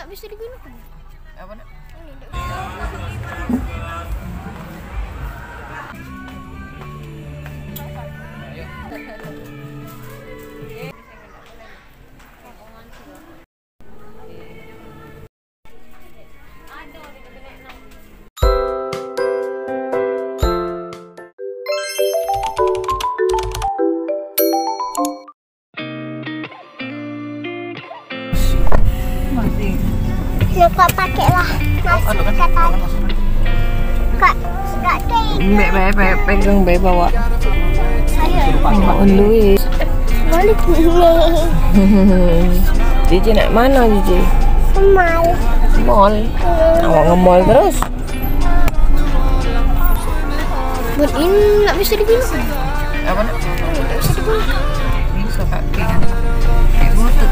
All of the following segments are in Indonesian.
nggak bisa digunakan. Apa nak? Ini nggak lupa pakai lah nasi kata kak Mbak pegang Mbak bawa. saya Bawa duit. balik Cici nak mana Cici? kemal Mall. Awak nge-mall terus. buat ini nggak bisa digunakan. Apa nak? Nggak bisa digunakan. Bisa pakai kan? Kayak butut.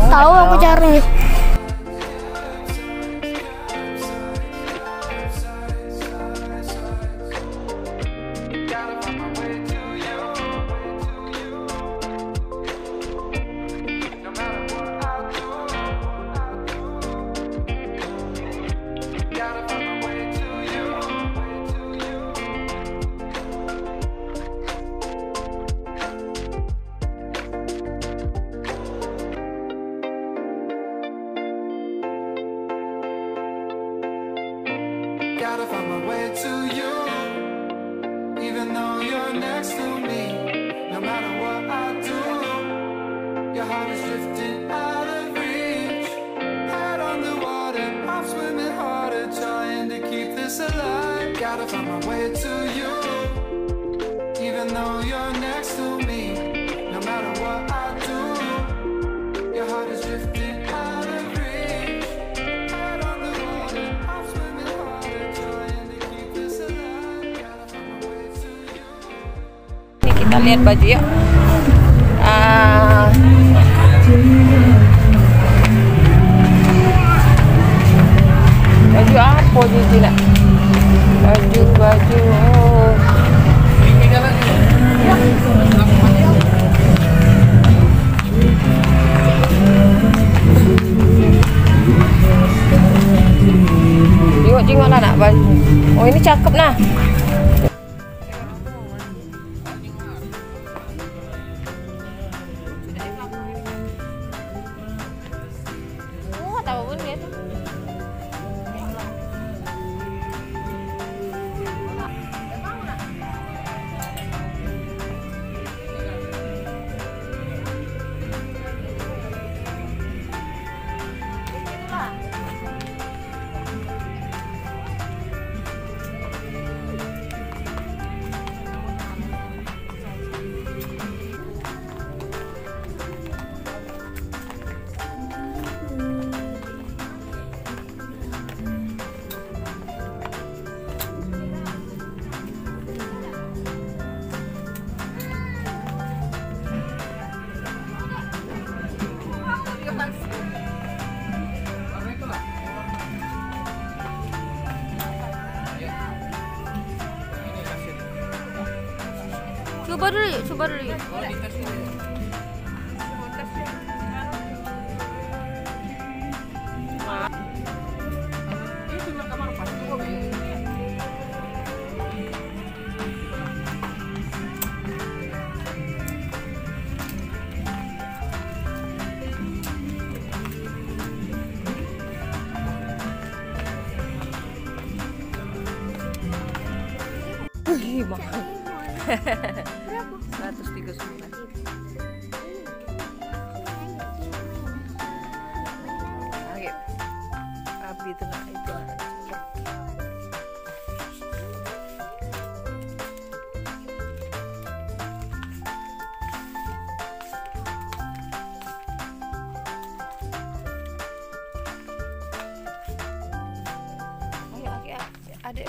Tahu aku caranya. Gotta find my way to you, even though you're next to me. No matter what I do, your heart is drifting out of reach. Head on the water, I'm swimming harder, trying to keep this alive. Gotta find my way to you, even though you're next to me. No matter what I do, your heart is drifting out of reach. Head on the water, I'm swimming harder, trying to keep this alive. Gotta find my way to you. Ini kita lihat baju ya. Baju apa Cici nak? Baju. Oh. Tengok lah nak baju. Oh ini cakep nah. Oh tahu pun dia tu. Coba dulu yuk. Mahal. 139. Oke. Abi tengah itu. Ayo, adik.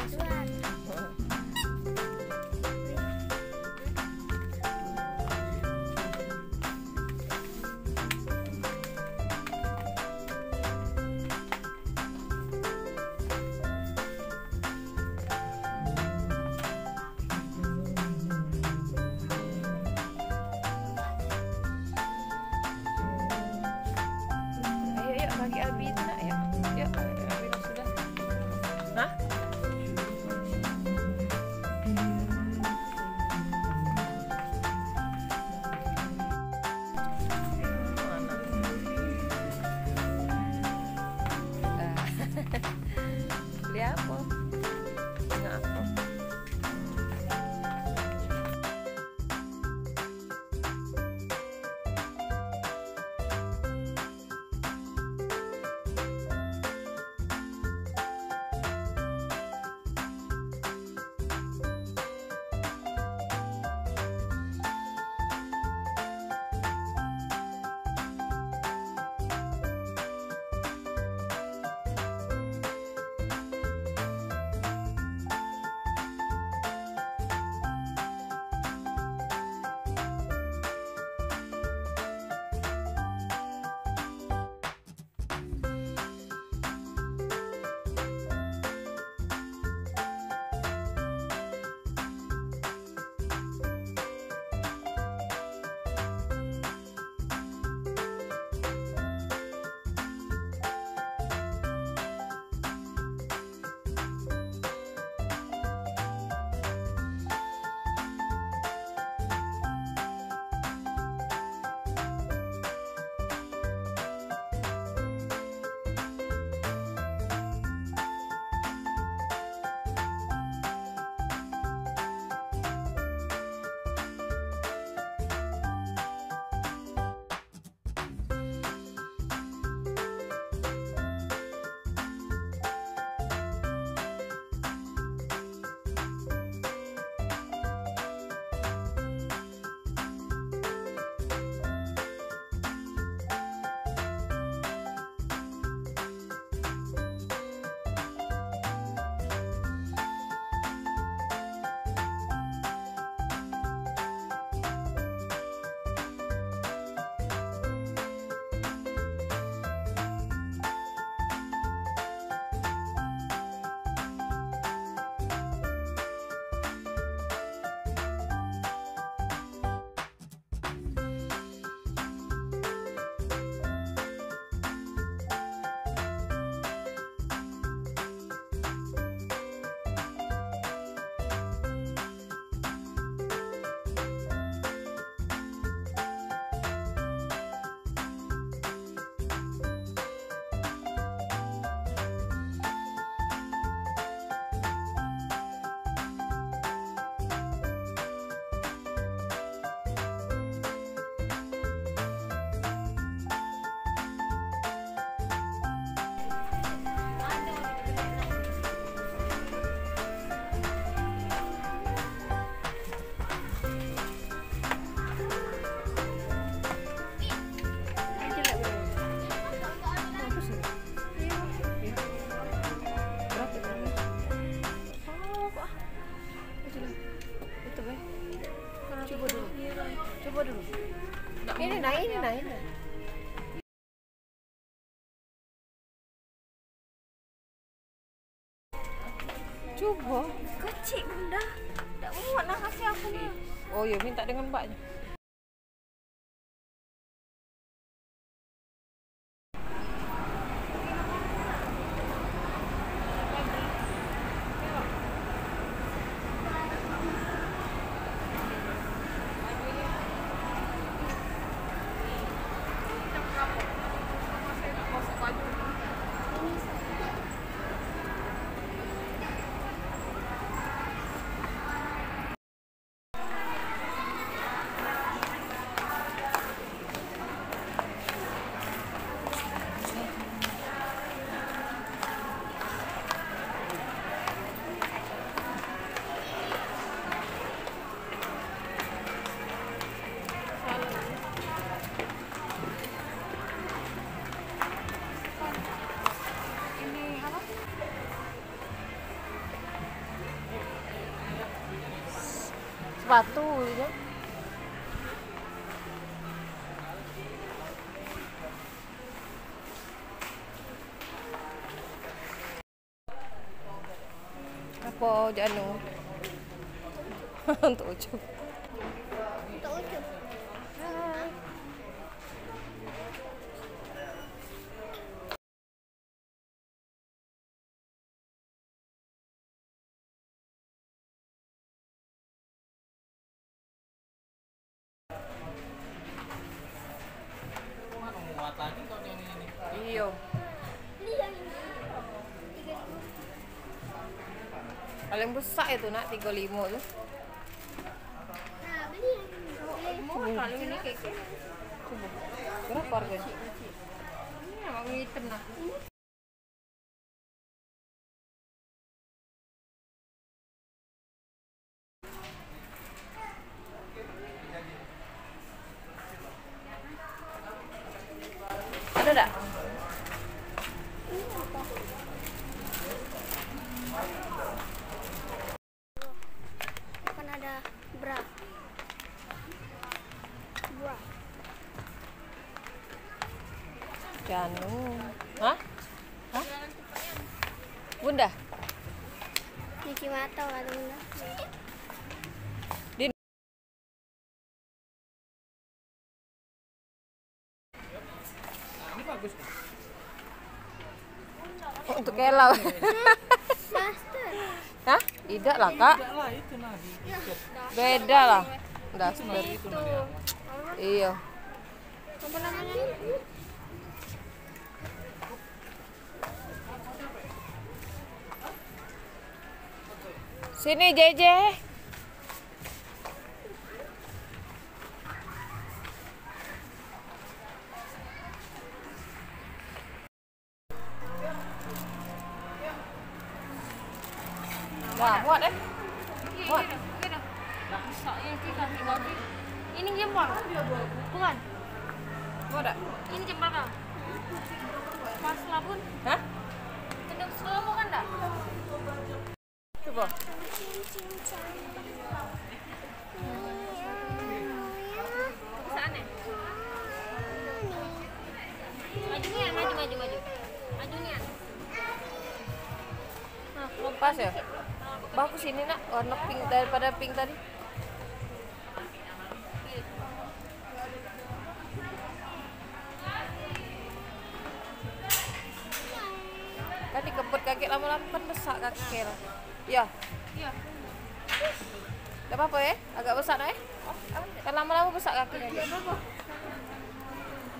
Bagi Abi nak ya. Ya, Abi dah sudah. Hah? Beli apa? Nak apa? Coba dulu. Ini nah. Coba. Kecil bunda. Tak muat nak kasih aku ni. Oh ya, minta dengan mbaknya. Sepatu gitu. Apa Janu? Untuk Ucup. Iya. Beli yang ini. 3.000. Paling besar itu nak 35 tuh. Nah, beli yang ini. Murah kali ini kayaknya. Coba. Berapa harganya? Ini yang hitam nah. Ada enggak? Kan ada bra. Bra. Janu. Hah? Hah? Bunda? Cuci mata ada bunda. Din. Ini bagus. Untuk kelau. Daster. Hah? Tidak lah, Kak. Enggak lah itu nah. Beda lah. Daster. Itu nah. Iya. Apa namanya? Sini JJ. Wah, muat eh? Muat. Ini jempol, bukan? Muat tak? Ini jempol kau. Pas labun, Hah? kedok slow kan dah? Coba. Sana. Maju ni, maju. Maju ni. Nah, Pas ya? Bagus ini nak, warna pink daripada pink tadi. Kan dikebut kaki lama-lama kan besar kaki Kera. Iya. Iya. Gak apa-apa ya? Agak besar nak kan lama-lama besar kakinya dia.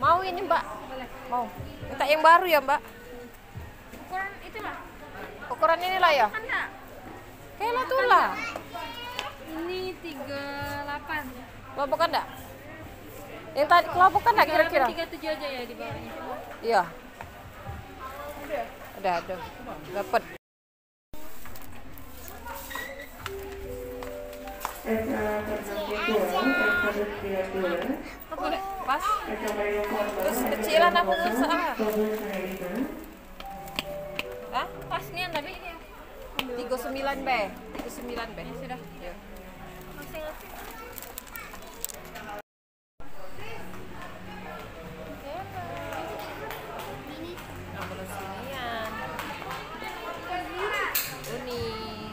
Mau ini Mbak? Mau. Minta yang baru ya Mbak? Ukuran itulah. Ukuran inilah ya? Kan tak? Kela tuh lah. Ini 38. Kelompokan enggak? Yang tadi kelompokan enggak kira-kira? 37 aja ya di bawahnya. Iya. Ada. Dapat. Pas. Terus kecilan aku salah. Hah? Pas ni yang tadi ini. 39B. 39B. Sudah. Ya. Masing-masing. Nah, belum sinian. Kuning.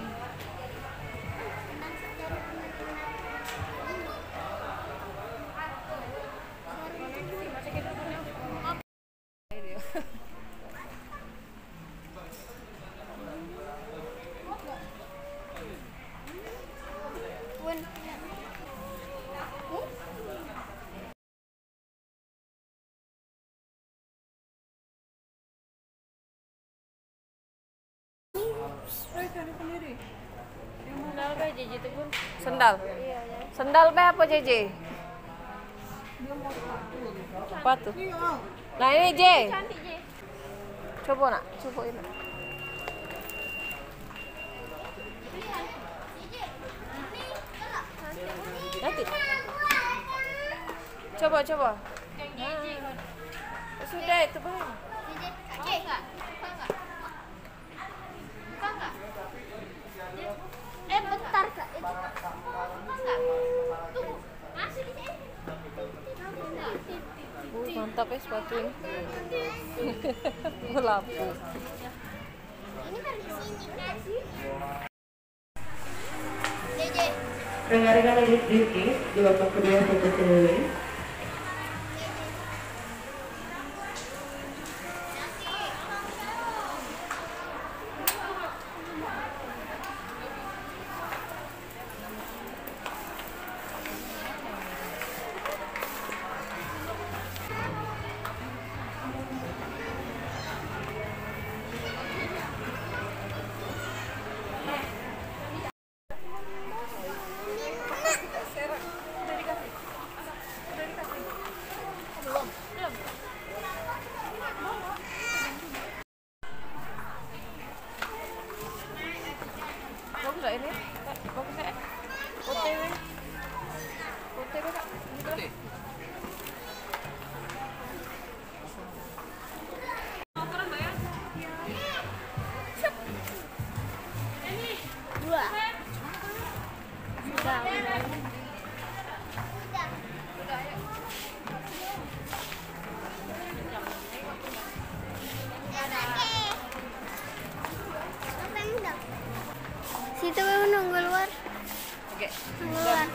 Bun. Sandal ke JJ tu pun? Sendal. Iya ya. Sendal be apa JJ? Sepatu. Nah ini J. Cantik je. Coba nak, coba ini. Nanti. Coba. Yang JJ kan. Sudah itu baik. Oke enggak? Buka enggak? Buka enggak? Bentar Kak. Buka enggak? Tunggu. Masih di sini. Mantap ya sepatu ini. Lampu. Ini kan di sini kan. JJ. Rekan-rekan ladies bisnis di babak kedua foto keliling. Gek. Keluar.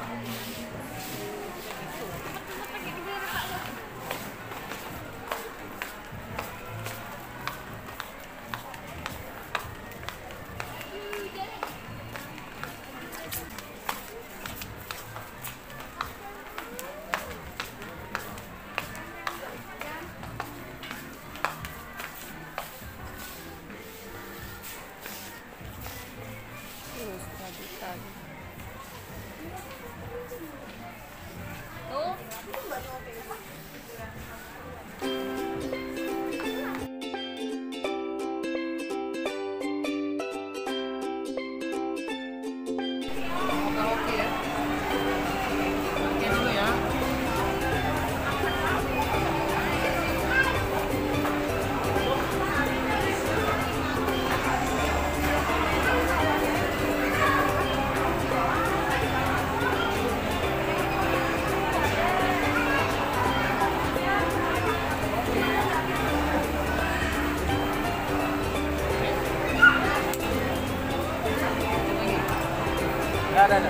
Ada.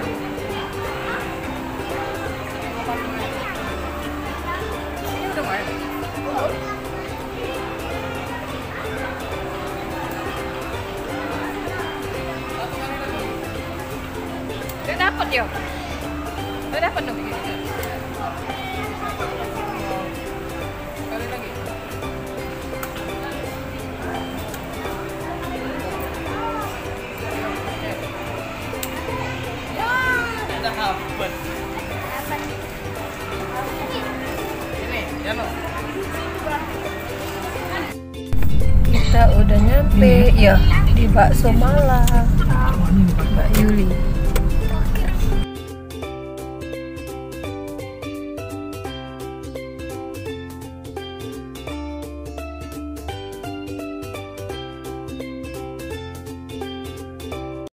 Ini udah main. Udah dapet ya? Udah dapet dong begini. Kali lagi. Udah hafal. Apa? Ini, Jano. Kita udah nyampe ya di Bakso Malang, Mbak Yuli.